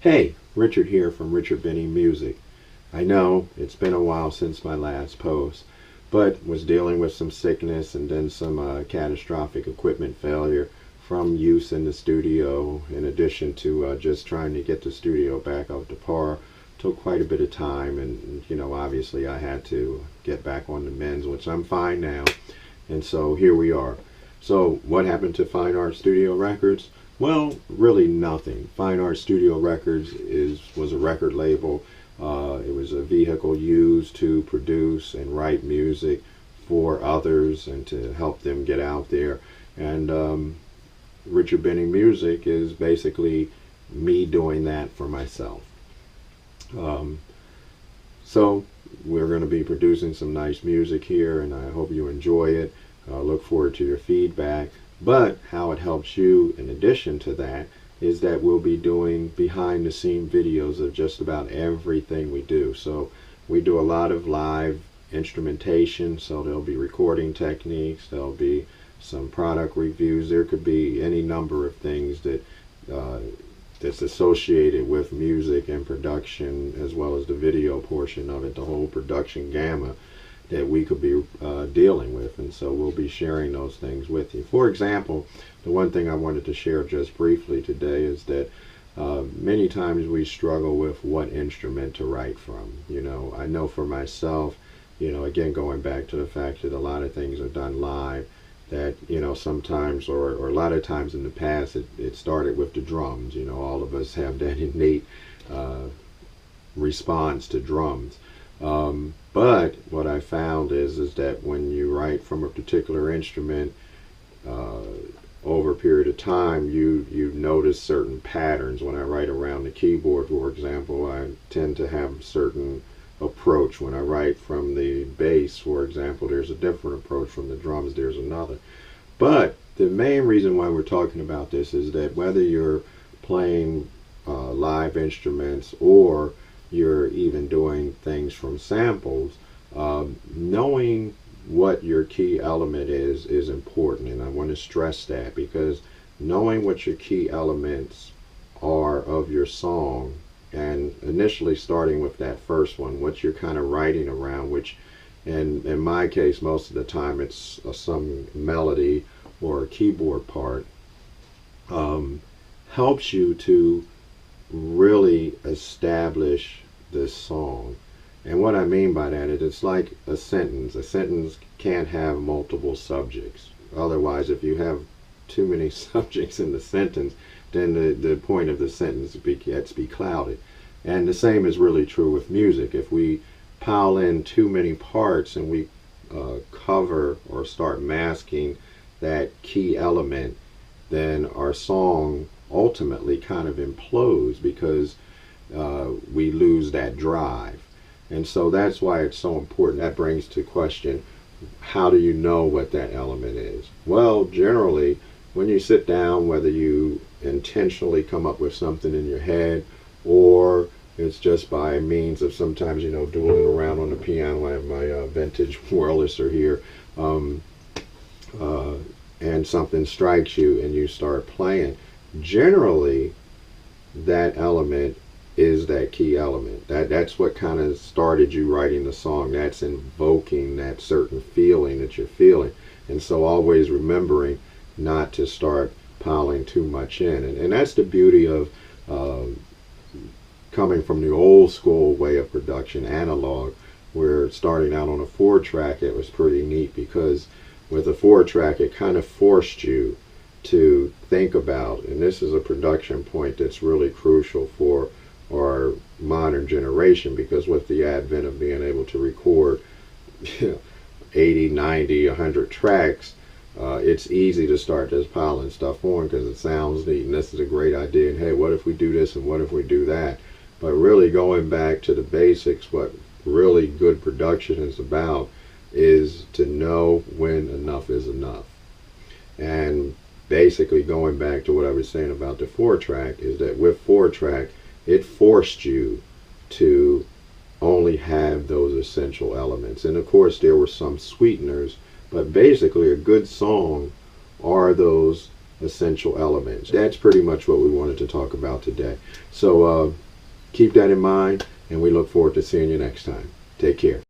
Hey, Richard here from Richard Benny Music. I know it's been a while since my last post, but was dealing with some sickness and then some catastrophic equipment failure from use in the studio, in addition to just trying to get the studio back up to par. Took quite a bit of time, and obviously I had to get back on the mends, which I'm fine now. And so here we are. So what happened to Fine Art Studio Records? Well, really nothing. Fine Art Studio Records was a record label. It was a vehicle used to produce and write music for others and to help them get out there. And Richard Benny Music is basically me doing that for myself. So we're going to be producing some nice music here, and I hope you enjoy it. Look forward to your feedback. But how it helps you, in addition to that, is that we'll be doing behind the scene videos of just about everything we do. So we do a lot of live instrumentation, so there'll be recording techniques, there'll be some product reviews, there could be any number of things that that's associated with music and production, as well as the video portion of it, the whole production gamut that we could be dealing with. And so we'll be sharing those things with you. For example, the one thing I wanted to share just briefly today is that many times we struggle with what instrument to write from. I know for myself, again, going back to the fact that a lot of things are done live, that sometimes, or a lot of times in the past, it started with the drums. All of us have that innate response to drums. But what I found is that when you write from a particular instrument over a period of time, you notice certain patterns. When I write around the keyboard, for example, I tend to have a certain approach. When I write from the bass, for example, there's a different approach. From the drums, there's another. But the main reason why we're talking about this is that whether you're playing live instruments or you're even doing things from samples, knowing what your key element is important. And I want to stress that, because knowing what your key elements are of your song, and initially starting with that first one, what you're kind of writing around, which in my case most of the time it's some melody or a keyboard part, helps you to really establish this song. And what I mean by that is, it's like a sentence. A sentence can't have multiple subjects. Otherwise, if you have too many subjects in the sentence, then the point of the sentence gets be clouded. And the same is really true with music. If we pile in too many parts and we cover or start masking that key element, then our song ultimately kind of implodes, because we lose that drive. And so that's why it's so important. That brings to question, how do you know what that element is? Well, generally, when you sit down, whether you intentionally come up with something in your head, or it's just by means of sometimes, doodling around on the piano. I have my vintage Wurlitzer here, and something strikes you and you start playing. Generally, that element is that key element. That's what kind of started you writing the song. That's invoking that certain feeling that you're feeling. And so always remembering not to start piling too much in. And that's the beauty of coming from the old school way of production, analog, where starting out on a 4-track, it was pretty neat, because with a 4-track, it kind of forced you to think about, and this is a production point that's really crucial for our modern generation, because with the advent of being able to record 80, 90, 100 tracks, it's easy to start just piling stuff on because it sounds neat and this is a great idea, and hey, what if we do this and what if we do that? But really going back to the basics, what really good production is about is to know when enough is enough. And basically going back to what I was saying about the 4-track, is that with 4-track, it forced you to only have those essential elements. And of course there were some sweeteners, but basically a good song are those essential elements. That's pretty much what we wanted to talk about today. So keep that in mind, and we look forward to seeing you next time. Take care.